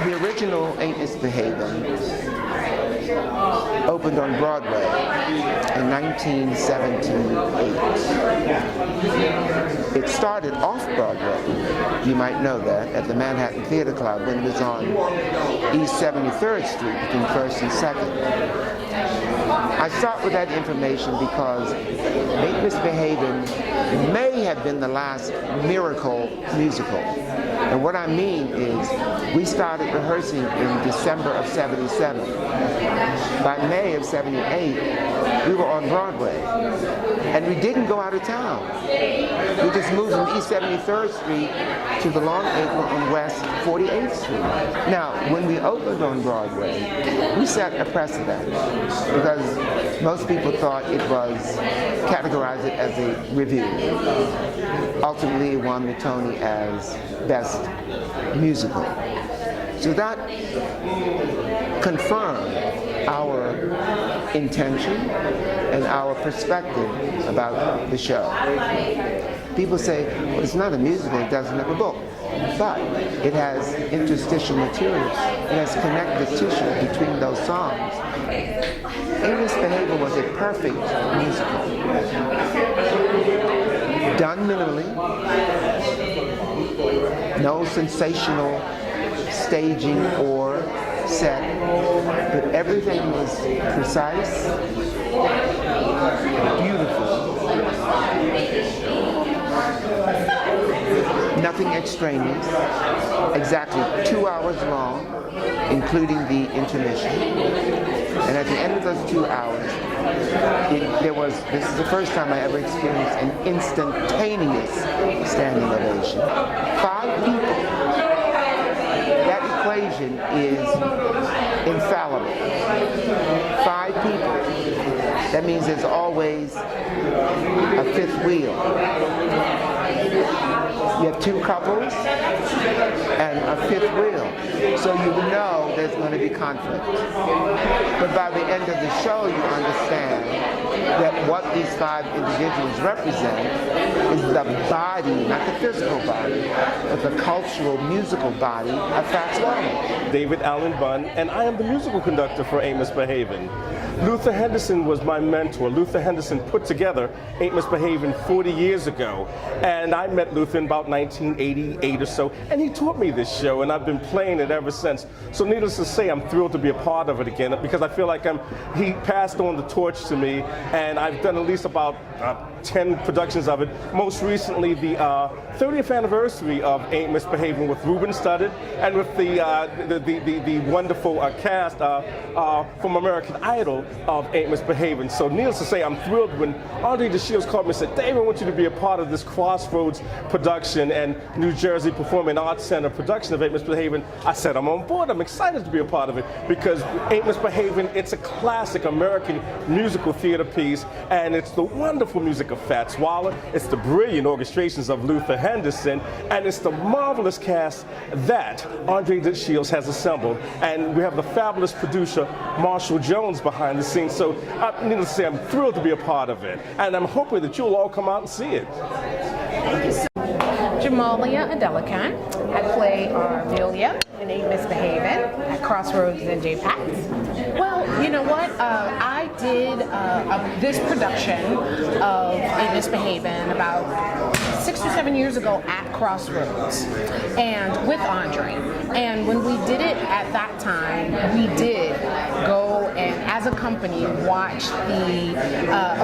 The original Ain't Misbehavin' opened on Broadway in 1978. It started off Broadway, you might know that, at the Manhattan Theater Club when it was on East 73rd Street between 1st and 2nd. I start with that information because Ain't Misbehavin' may have been the last miracle musical. And what I mean is, we started rehearsing in December of 77. By May of 78, we were on Broadway. And we didn't go out of town. We just moved from East 73rd Street to the Long Acre on West 48th Street. Now, when we opened on Broadway, we set a precedent because most people thought it was, categorized it as a revue. Ultimately, it won the Tony as Best Musical. So that confirmed our intention and our perspective about the show. People say, well, it's not a musical, it doesn't have a book. But it has interstitial material. It has connective tissue between those songs. Ain't Misbehavin' was a perfect musical. Done minimally, no sensational staging or set, but everything was precise, beautiful, nothing extraneous, exactly 2 hours long, including the intermission. And at the end of those 2 hours, this is the first time I ever experienced an instantaneous standing ovation. 5 people. That equation is infallible. 5 people. That means there's always a fifth wheel. You have 2 couples and a fifth wheel. So you know there's going to be conflict. But by the end of the show, you understand that what these 5 individuals represent is the body, not the physical body, but the cultural, musical body of Fats Waller. David Allen Bunn, and I am the musical conductor for Ain't Misbehavin'. Luther Henderson was my mentor. Luther Henderson put together Ain't Misbehavin' 40 years ago. And I met Luther in about 1988 or so, and he taught me this show, and I've been playing it ever since. So needless to say, I'm thrilled to be a part of it again, because I feel like he passed on the torch to me, and I've done at least about 10 productions of it. Most recently, the 30th anniversary of Ain't Misbehavin' with Ruben Studdard, and with the wonderful cast from American Idol of Ain't Misbehavin'. So needless to say, I'm thrilled when Andre DeShields called me and said, Dave, I want you to be a part of this Crossroads production and New Jersey Performing Arts Center production of Ain't Misbehavin'. I said, I'm on board. I'm excited to be a part of it, because Ain't Misbehavin', it's a classic American musical theater piece, and it's the wonderful music of Fats Waller, it's the brilliant orchestrations of Luther Henderson, and it's the marvelous cast that Andre DeShields has assembled. And we have the fabulous producer, Marshall Jones, behind the scenes. So needless to say, I'm thrilled to be a part of it. And I'm hoping that you'll all come out and see it. Jamalia Adelican. I play Armelia in Ain't Misbehavin' at Crossroads and J-Pax. Well, you know what? I did this production of Ain't Misbehavin' about 6 or 7 years ago at Crossroads, and with Andre. And when we did it at that time, we did go and, as a company, watch the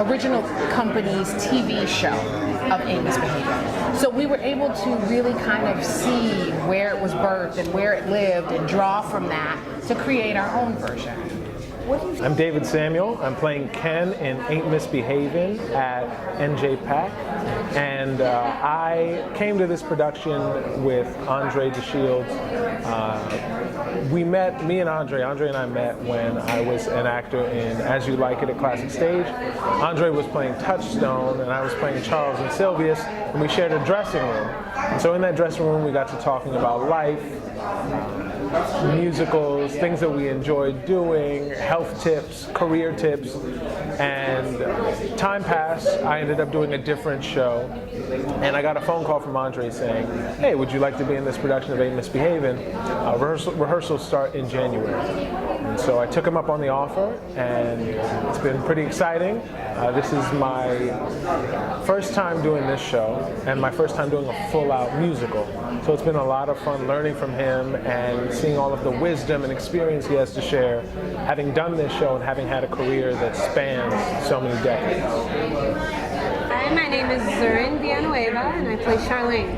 original company's TV show of Ain't Misbehavin'. So we were able to really kind of see where it was birthed and where it lived and draw from that to create our own version. I'm David Samuel. I'm playing Ken in Ain't Misbehavin' at NJ-PAC. And I came to this production with Andre DeShields. Me and Andre and I met when I was an actor in As You Like It at Classic Stage. Andre was playing Touchstone and I was playing Charles and Sylvius, and we shared a dressing room. And so in that dressing room we got to talking about life, musicals, things that we enjoyed doing, health tips, career tips. And time passed, I ended up doing a different show, and I got a phone call from Andre saying, hey, would you like to be in this production of Ain't Misbehavin'? Rehearsals start in January. And so I took him up on the offer, and it's been pretty exciting. This is my first time doing this show, and my first time doing a full-out musical. So it's been a lot of fun learning from him and seeing all of the wisdom and experience he has to share, having done this show and having had a career that spans so many decades. Hi, my name is Zurin Villanueva, and I play Charlene.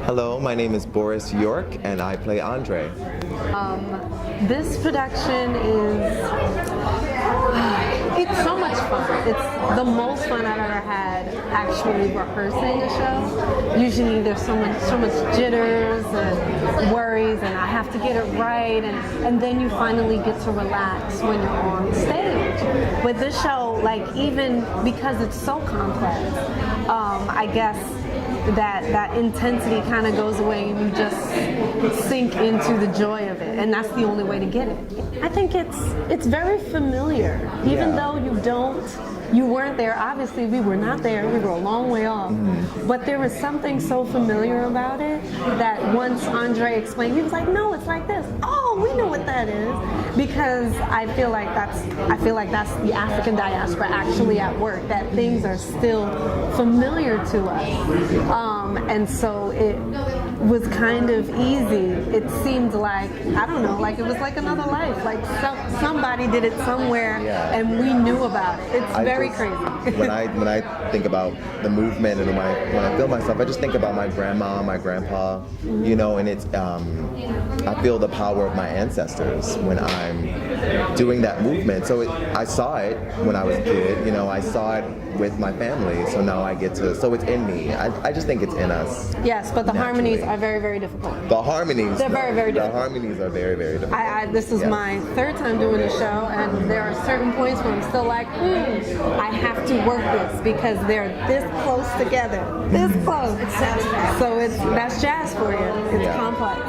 Hello, my name is Boris York, and I play Andre. This production is it's so much fun. It's the most fun I've ever had actually rehearsing a show. Usually there's so much jitters and worries, and I have to get it right, and then you finally get to relax when you're on stage. With this show, like, even because it's so complex, I guess that intensity kind of goes away, and you just sink into the joy of it, and that's the only way to get it. I think it's very familiar, even though you weren't there. Obviously, we were not there. We were a long way off. But there was something so familiar about it that once Andre explained, he was like, "No, it's like this." Oh, we know what that is, because I feel like that's the African diaspora actually at work. That things are still familiar to us, and so it was kind of easy. It seemed like, I don't know, like it was like another life. Like somebody did it somewhere, and we knew about it. It's very crazy. when I think about the movement and when I feel myself, I just think about my grandma, my grandpa, you know, and it's I feel the power of my ancestors when I'm doing that movement. So I saw it when I was a kid, you know, I saw it with my family, so now I get to, so it's in me. I just think it's in us. Yes, but the naturally. harmonies are very, very difficult. The harmonies. They're very, very difficult. The harmonies are very, very difficult. This is my third time doing the show, and there are certain points where I'm still like, I have to work this because they're this close together, this close. So that's jazz for you. It's complex.